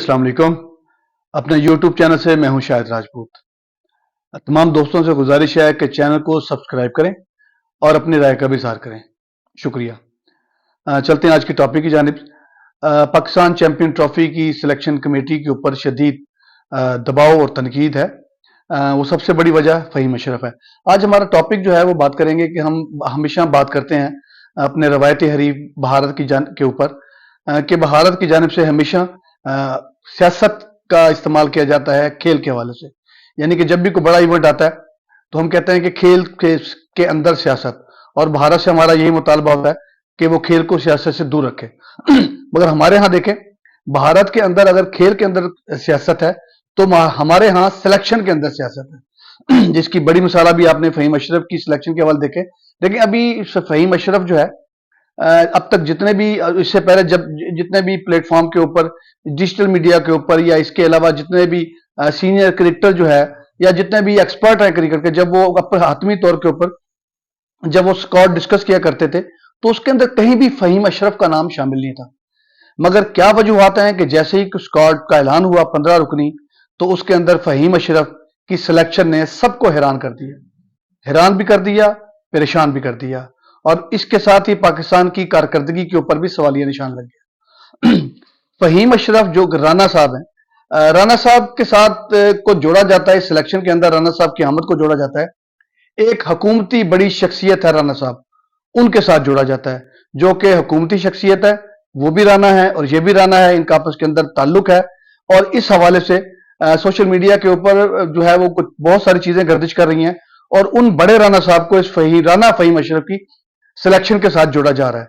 अस्सलाम वालेकुम। अपने यूट्यूब चैनल से मैं हूं शाहिद राजपूत। तमाम दोस्तों से गुजारिश है कि चैनल को सब्सक्राइब करें और अपनी राय का भी इज़हार करें। शुक्रिया। चलते हैं आज की टॉपिक की जानिब। पाकिस्तान चैंपियन ट्रॉफी की सिलेक्शन कमेटी के ऊपर शदीद दबाव और तनकीद है। वो सबसे बड़ी वजह फ़हीम अशरफ है। आज हमारा टॉपिक जो है वो बात करेंगे कि हम हमेशा बात करते हैं अपने रवायती हरीफ भारत के ऊपर कि भारत की जानिब से हमेशा सियासत का इस्तेमाल किया जाता है खेल के हवाले से। यानी कि जब भी कोई बड़ा इवेंट आता है तो हम कहते हैं कि खेल के अंदर सियासत, और भारत से हमारा यही मुतालबा होता है कि वो खेल को सियासत से दूर रखे। मगर हमारे यहाँ देखें, भारत के अंदर अगर खेल के अंदर सियासत है तो हमारे यहाँ सिलेक्शन के अंदर सियासत है। जिसकी बड़ी मिसाल भी आपने फ़हीम अशरफ की सिलेक्शन के हवाले देखे। लेकिन अभी फ़हीम अशरफ जो है, अब तक जितने भी, इससे पहले जब जितने भी प्लेटफॉर्म के ऊपर, डिजिटल मीडिया के ऊपर, या इसके अलावा जितने भी सीनियर क्रिकेटर जो है या जितने भी एक्सपर्ट हैं क्रिकेट के, जब वो अपने हातमी तौर के ऊपर जब वो स्क्वाड डिस्कस किया करते थे तो उसके अंदर कहीं भी फ़हीम अशरफ का नाम शामिल नहीं था। मगर क्या वजूहात हैं कि जैसे ही स्क्वाड का ऐलान हुआ 15 रुकनी, तो उसके अंदर फ़हीम अशरफ की सिलेक्शन ने सबको हैरान कर दिया, हैरान भी कर दिया, परेशान भी कर दिया, और इसके साथ ही पाकिस्तान की कारकर्दगी के ऊपर भी सवालिया निशान लग गया। फ़हीम अशरफ जो राना साहब हैं, राना साहब के साथ को जोड़ा जाता है सिलेक्शन के अंदर, राना साहब की आमद को जोड़ा जाता है। एक हुकूमती बड़ी शख्सियत है राना साहब, उनके साथ जोड़ा जाता है, जो कि हुकूमती शख्सियत है, वो भी राना है और ये भी राना है, इनका आपस के अंदर ताल्लुक है। और इस हवाले से सोशल मीडिया के ऊपर जो है वो कुछ बहुत सारी चीजें गर्दिश कर रही हैं, और उन बड़े राना साहब को इस राना फ़हीम अशरफ की सिलेक्शन के साथ जोड़ा जा रहा है।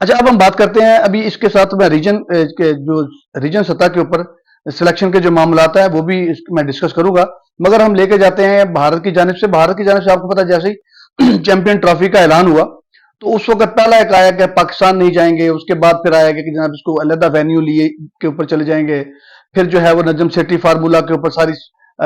अच्छा, अब हम बात करते हैं, अभी इसके साथ मैं रीजन सतह के ऊपर सिलेक्शन के जो मामलात है वो भी मैं डिस्कस करूंगा। मगर हम लेके जाते हैं भारत की जानिब से। भारत की जानिब से आपको पता है, जैसे ही चैंपियन ट्रॉफी का ऐलान हुआ तो उस वक्त पहला एक आया कि पाकिस्तान नहीं जाएंगे, उसके बाद फिर आया कि जनाब इसको अलहदा वेन्यू लिए के ऊपर चले जाएंगे, फिर जो है वो नजम सेठी फार्मूला के ऊपर सारी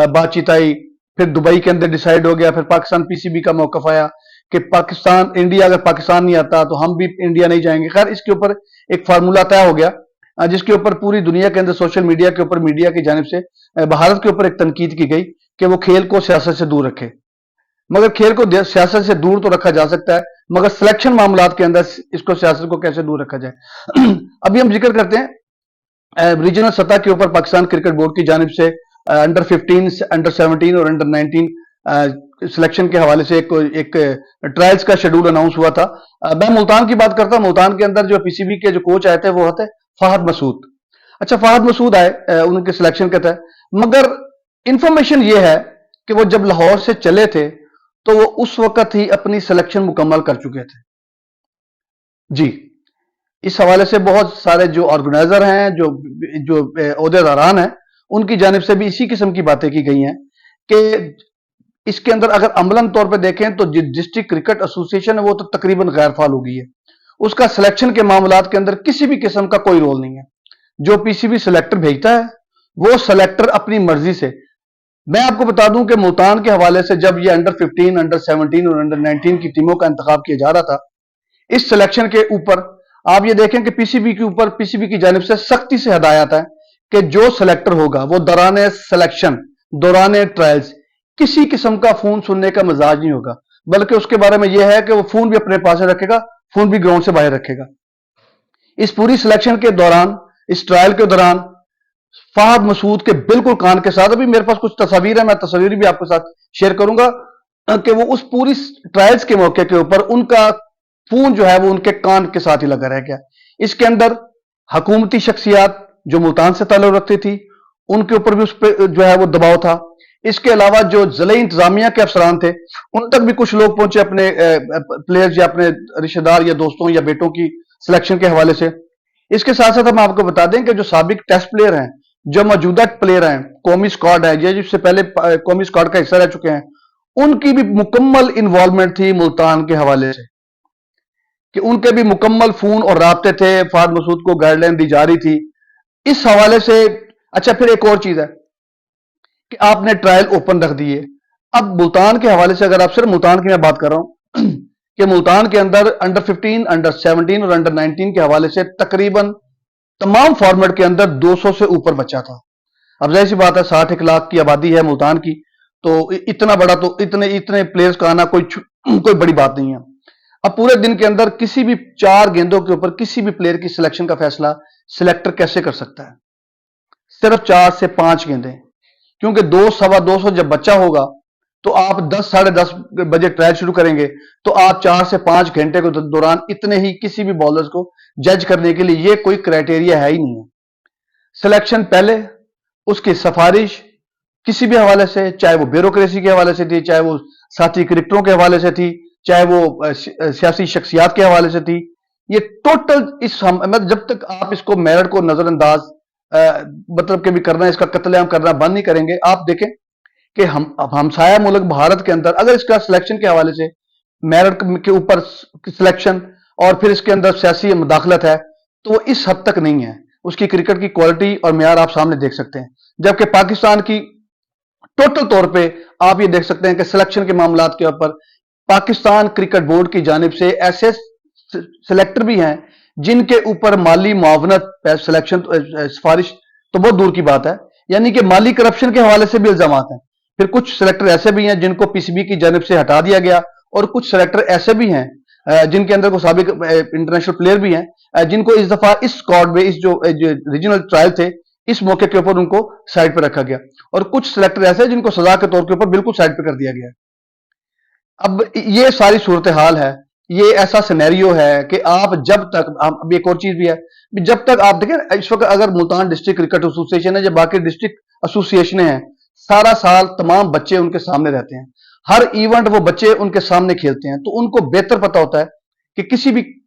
बातचीत आई, फिर दुबई के अंदर डिसाइड हो गया, फिर पाकिस्तान पीसीबी का मौकफ आया कि पाकिस्तान इंडिया, अगर पाकिस्तान नहीं आता तो हम भी इंडिया नहीं जाएंगे। खैर, इसके ऊपर एक फार्मूला तय हो गया, जिसके ऊपर पूरी दुनिया के अंदर सोशल मीडिया के ऊपर मीडिया की जानिब से भारत के ऊपर एक तनकीद की गई कि वो खेल को सियासत से दूर रखे। मगर खेल को सियासत से दूर तो रखा जा सकता है, मगर सिलेक्शन मामलात के अंदर इसको सियासत को कैसे दूर रखा जाए। अभी हम जिक्र करते हैं रीजनल सतह के ऊपर पाकिस्तान क्रिकेट बोर्ड की जानिब से अंडर 15, अंडर 17 और अंडर 19 सिलेक्शन के हवाले से एक ट्रायल्स का शेड्यूल अनाउंस हुआ था। मैं मुल्तान की बात करता हूं। मुल्तान के अंदर जो पीसीबी के जो कोच आए थे वो होते फहद मसूद। अच्छा, फहद मसूद आए उनके सिलेक्शन के तहत, मगर इंफॉर्मेशन ये है कि वो जब लाहौर से चले थे तो वो उस वक्त ही अपनी सिलेक्शन मुकम्मल कर चुके थे। जी, इस हवाले से बहुत सारे जो ऑर्गेनाइजर हैं, जो ओहदेदारान हैं, उनकी जानिब से भी इसी किस्म की बातें की गई हैं कि इसके अंदर अगर अमलन तौर पे देखें तो डिस्ट्रिक्ट क्रिकेट एसोसिएशन है वो तो तकरीबन गैर फाल हो गई है। उसका सिलेक्शन के मामलात के अंदर किसी भी किस्म का कोई रोल नहीं है। जो पीसीबी सिलेक्टर भेजता है वो सिलेक्टर अपनी मर्जी से, मैं आपको बता दूं कि मुल्तान के हवाले से जब ये अंडर 15, अंडर 17 और अंडर 19 की टीमों का इंतखाब किया जा रहा था, इस सिलेक्शन के ऊपर आप ये देखें कि पीसीबी के ऊपर पीसीबी की जानिब से सख्ती से हदायत है कि जो सिलेक्टर होगा वो दौरान सिलेक्शन, दौरान ट्रायल्स किसी किस्म का फोन सुनने का मिजाज नहीं होगा, बल्कि उसके बारे में यह है कि वो फोन भी अपने पास रखेगा, फोन भी ग्राउंड से बाहर रखेगा। इस पूरी सिलेक्शन के दौरान, इस ट्रायल के दौरान फहद मसूद के बिल्कुल कान के साथ, अभी मेरे पास कुछ तस्वीर है, मैं तस्वीर भी आपके साथ शेयर करूंगा कि वो उस पूरी ट्रायल्स के मौके के ऊपर उनका फोन जो है वो उनके कान के साथ ही लगा रह गया। इसके अंदर हुकूमती शख्सियात जो मुल्तान से ताल्लुक रखती थी उनके ऊपर भी उस पर जो है वो दबाव था। इसके अलावा जो जिले इंतजामिया के अफसरान थे उन तक भी कुछ लोग पहुंचे अपने प्लेयर्स या अपने रिश्तेदार या दोस्तों या बेटों की सिलेक्शन के हवाले से। इसके साथ साथ हम आपको बता दें कि जो साबिक टेस्ट प्लेयर हैं, जो मौजूदा प्लेयर हैं, कौमी स्क्वाड है, ये जिससे पहले कौमी स्क्वाड का हिस्सा रह चुके हैं, उनकी भी मुकम्मल इन्वॉल्वमेंट थी मुल्तान के हवाले से, कि उनके भी मुकम्मल फोन और राब्ते थे, फहद मसूद को गाइडलाइन दी जा रही थी इस हवाले से। अच्छा, फिर एक और चीज है कि आपने ट्रायल ओपन रख दिए। अब मुल्तान के हवाले से अगर आप सिर्फ मुल्तान की मैं बात कर रहा हूं कि मुल्तान के अंदर अंडर 15, अंडर 17 और अंडर 19 के हवाले से तकरीबन तमाम फॉर्मेट के अंदर 200 से ऊपर बच्चा था। अब जाहिर सी बात है, 61 लाख की आबादी है मुल्तान की, तो इतना बड़ा, तो इतने इतने प्लेयर्स का आना कोई बड़ी बात नहीं है। अब पूरे दिन के अंदर किसी भी 4 गेंदों के ऊपर किसी भी प्लेयर की सिलेक्शन का फैसला सिलेक्टर कैसे कर सकता है? सिर्फ 4 से 5 गेंदें, क्योंकि 2 सवा 200 जब बच्चा होगा तो आप 10 साढ़े 10 बजे ट्रायल शुरू करेंगे, तो आप 4 से 5 घंटे के दौरान इतने ही किसी भी बॉलर्स को जज करने के लिए ये कोई क्राइटेरिया है ही नहीं है। सिलेक्शन पहले, उसकी सिफारिश किसी भी हवाले से, चाहे वो ब्यूरोक्रेसी के हवाले से थी, चाहे वो साथी क्रिकेटरों के हवाले से थी, चाहे वो सियासी शख्सियात के हवाले से थी, ये टोटल मतलब जब तक आप इसको मेरिट को नजरअंदाज मतलब के भी करना, इसका कत्लेआम करना बंद नहीं करेंगे, आप देखें कि हमसाया मुल्क भारत के अंदर अगर इसका सिलेक्शन के हवाले से मेरिट के ऊपर सिलेक्शन और फिर इसके अंदर सियासी मुदाखलत है, तो वो इस हद तक नहीं है। उसकी क्रिकेट की क्वालिटी और मेयार आप सामने देख सकते हैं। जबकि पाकिस्तान की टोटल तौर पे आप ये देख सकते हैं कि सिलेक्शन के मामलात के ऊपर पाकिस्तान क्रिकेट बोर्ड की जानिब से ऐसे सिलेक्टर भी हैं जिनके ऊपर माली मुआवनत, सिलेक्शन सिफारिश तो बहुत दूर की बात है, यानी कि माली करप्शन के हवाले से भी इल्जाम हैं। फिर कुछ सिलेक्टर ऐसे भी हैं जिनको पीसीबी की जानिब से हटा दिया गया, और कुछ सिलेक्टर ऐसे भी हैं जिनके अंदर को साबिक इंटरनेशनल प्लेयर भी हैं जिनको इस दफा इस स्क्वाड में, इस जो रीजनल ट्रायल थे, इस मौके के ऊपर उनको साइड पर रखा गया, और कुछ सिलेक्टर ऐसे जिनको सजा के तौर के ऊपर बिल्कुल साइड पर कर दिया गया। अब ये सारी सूरत हाल है, ये ऐसा सिनेरियो है कि आप जब तक, अब एक और चीज भी है, जब तक आप देखें इस वक्त अगर मुल्तान डिस्ट्रिक्ट क्रिकेट एसोसिएशन है या बाकी डिस्ट्रिक्ट एसोसिएशन हैं, सारा साल तमाम बच्चे उनके सामने रहते हैं, हर इवेंट वो बच्चे उनके सामने खेलते हैं, तो उनको बेहतर पता होता है कि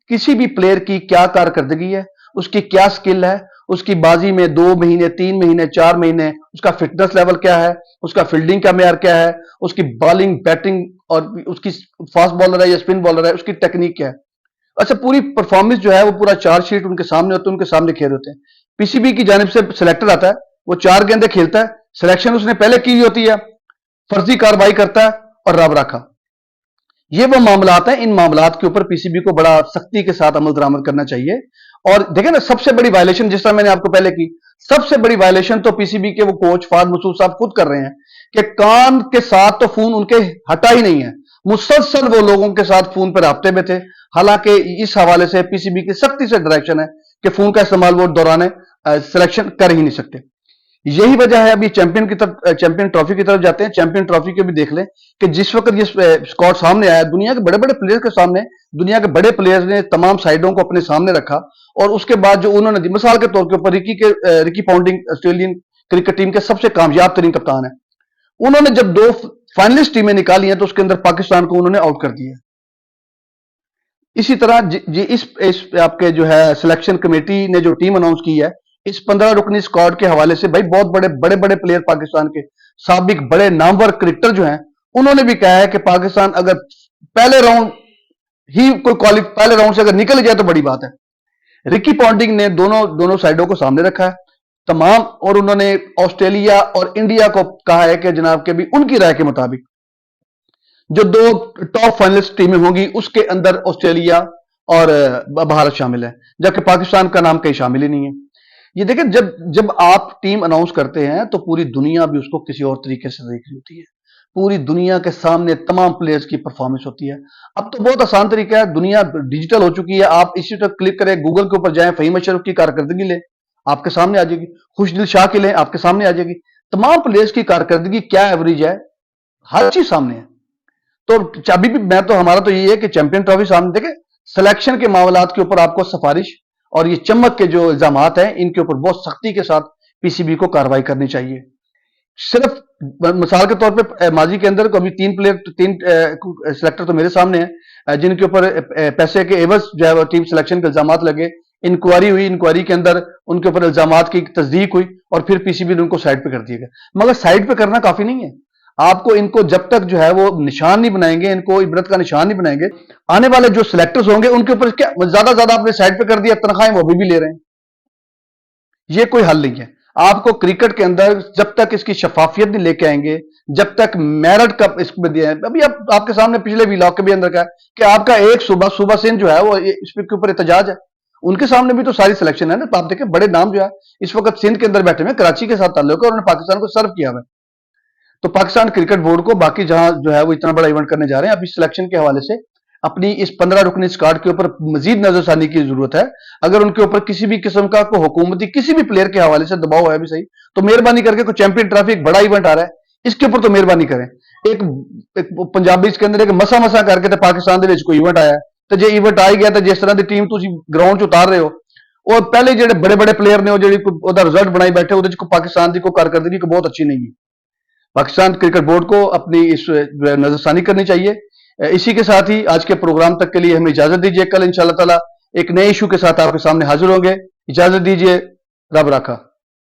किसी भी प्लेयर की क्या कारकर्दगी है, उसकी क्या स्किल है, उसकी बाजी में 2 महीने 3 महीने 4 महीने उसका फिटनेस लेवल क्या है, उसका फील्डिंग का मेयार क्या है, उसकी बॉलिंग बैटिंग और उसकी फास्ट बॉलर है या स्पिन बॉलर है, उसकी टेक्निक क्या है। अच्छा, पूरी परफॉर्मेंस जो है वो पूरा चार्ट शीट उनके सामने होता है, उनके सामने खेल होते हैं। पीसीबी की जानिब से सिलेक्टर आता है, वो 4 गेंदें खेलता है, सिलेक्शन उसने पहले की होती है, फर्जी कार्रवाई करता है और रब रखा। ये वो मामलात हैं, इन मामलात के ऊपर पीसीबी को बड़ा सख्ती के साथ अमल दरामद करना चाहिए। और देखें ना, सबसे बड़ी वायलेशन, जिस तरह मैंने आपको पहले की, सबसे बड़ी वायलेशन तो पीसीबी के वो कोच फाद मसूद साहब खुद कर रहे हैं कि कान के साथ तो फोन उनके हटा ही नहीं है, मुसलसल वो लोगों के साथ फोन पर राब्ते में थे। हालांकि इस हवाले से पीसीबी की सख्ती से डायरेक्शन है कि फोन का इस्तेमाल वो दौरान सिलेक्शन कर ही नहीं सकते। यही वजह है, अभी चैंपियन ट्रॉफी की तरफ जाते हैं। चैंपियन ट्रॉफी के भी देख लें कि जिस वक्त ये स्क्वाड सामने आया, दुनिया के बड़े बड़े प्लेयर के सामने, दुनिया के बड़े प्लेयर्स ने तमाम साइडों को अपने सामने रखा, और उसके बाद जो उन्होंने दी, मिसाल के तौर के ऊपर Ricky Ponting Australian cricket team के सबसे कामयाब तरीन कप्तान है, उन्होंने जब 2 फाइनलिस्ट टीमें निकाली हैं तो उसके अंदर पाकिस्तान को उन्होंने आउट कर दिया। इसी तरह इस आपके जो है सिलेक्शन कमेटी ने जो टीम अनाउंस की है, इस 15 रुकनी स्क्वाड के हवाले से भाई बहुत बड़े बड़े प्लेयर पाकिस्तान के साबिक बड़े नामवर क्रिकेटर जो हैं, उन्होंने भी कहा है कि पाकिस्तान अगर पहले राउंड पहले राउंड से अगर निकल जाए तो बड़ी बात है। रिकी पॉन्टिंग ने दोनों साइडों को सामने रखा है तमाम, और उन्होंने ऑस्ट्रेलिया और इंडिया को कहा है कि जनाब के भी उनकी राय के मुताबिक जो 2 टॉप फाइनलिस्ट टीमें होंगी उसके अंदर ऑस्ट्रेलिया और भारत शामिल है, जबकि पाकिस्तान का नाम कहीं शामिल ही नहीं है। ये देखें, जब आप टीम अनाउंस करते हैं तो पूरी दुनिया भी उसको किसी और तरीके से देख रही होती है, पूरी दुनिया के सामने तमाम प्लेयर्स की परफॉर्मेंस होती है। अब तो बहुत आसान तरीका है, दुनिया डिजिटल हो चुकी है, आप इसी तरह क्लिक करें, गूगल के ऊपर जाएं, फहीम अशरफ की कारकर्दगी लें, आपके सामने आ जाएगी, खुशदिल शाह की लें, आपके सामने आ जाएगी, तमाम प्लेयर्स की कारकर्दगी क्या एवरेज है, हर चीज सामने है। तो चाबी भी हमारा तो ये है कि चैंपियन ट्रॉफी सामने देखें, सिलेक्शन के मामलात के ऊपर आपको सिफारिश और ये चमक के जो इल्जाम हैं, इनके ऊपर बहुत सख्ती के साथ पीसीबी को कार्रवाई करनी चाहिए। सिर्फ मिसाल के तौर पे माजी के अंदर कभी 3 सिलेक्टर तो मेरे सामने हैं जिनके ऊपर पैसे के एवज जो है वो टीम सिलेक्शन के इल्जाम लगे, इंक्वायरी हुई, इंक्वायरी के अंदर उनके ऊपर इल्जाम की तस्दीक हुई और फिर पीसीबी ने उनको साइड पे कर दिया गया। मगर साइड पे करना काफी नहीं है, आपको इनको जब तक जो है वो निशान नहीं बनाएंगे, इनको इबरत का निशान नहीं बनाएंगे, आने वाले जो सिलेक्टर्स होंगे उनके ऊपर क्या ज्यादा आपने साइड पे कर दिया, तनख्वाहें वो भी ले रहे हैं। ये कोई हल नहीं है। आपको क्रिकेट के अंदर जब तक इसकी शफाफियत नहीं लेके आएंगे, जब तक मेरिट का इसमें दिया है, अभी आपके सामने पिछले व्लॉग के भी अंदर का है कि आपका एक सुबह सिंह जो है वो इस के ऊपर एहतजाज है, ان کے سامنے بھی تو ساری سلیکشن ہے نا. آپ دیکھیں بڑے نام جو ہے اس وقت سندھ کے اندر بیٹھے ہوئے, کراچی کے ساتھ تعلق ہے, انہوں نے پاکستان کو سرو کیا ہوا ہے. تو پاکستان کرکٹ بورڈ کو باقی جہاں جو ہے وہ اتنا بڑا ایونٹ کرنے جا رہے ہیں, ابھی سلیکشن کے حوالے سے اپنی اس 15 رکنی اسکواڈ کے اوپر مزید نظر ثانی کی ضرورت ہے. اگر ان کے اوپر کسی بھی قسم کا کوئی حکومتی کسی بھی پلیئر کے حوالے سے دباؤ ہے بھی صحیح, تو مہربانی کر کے کوئی چیمپئن ٹرافی ایک بڑا ایونٹ آ رہا ہے, اس کے اوپر تو مہربانی کریں. ایک پنجابی اس کے اندر ایک مسا کر کے پاکستان دے وچ کوئی ایونٹ آیا ہے, تو جے ایونٹ آ گیا تو جس طرح کی ٹیم تسی گراؤنڈ چ اتار رہے ہو, اور پہلے جڑے بڑے بڑے پلیئر نے وہ جڑی رزلٹ بنائی بیٹھے, وہ پاکستان کی کوئی کارکردگی کو بہت اچھی نہیں ہے. پاکستان کرکٹ بورڈ کو اپنی اس نظر ثانی کرنی چاہیے. اسی کے ساتھ ہی آج کے پروگرام تک کے لیے ہمیں اجازت دیجیے. کل انشاءاللہ تعالی ایک نئے ایشو کے ساتھ آپ کے سامنے حاضر ہوں گے. اجازت دیجیے. رب راکھا.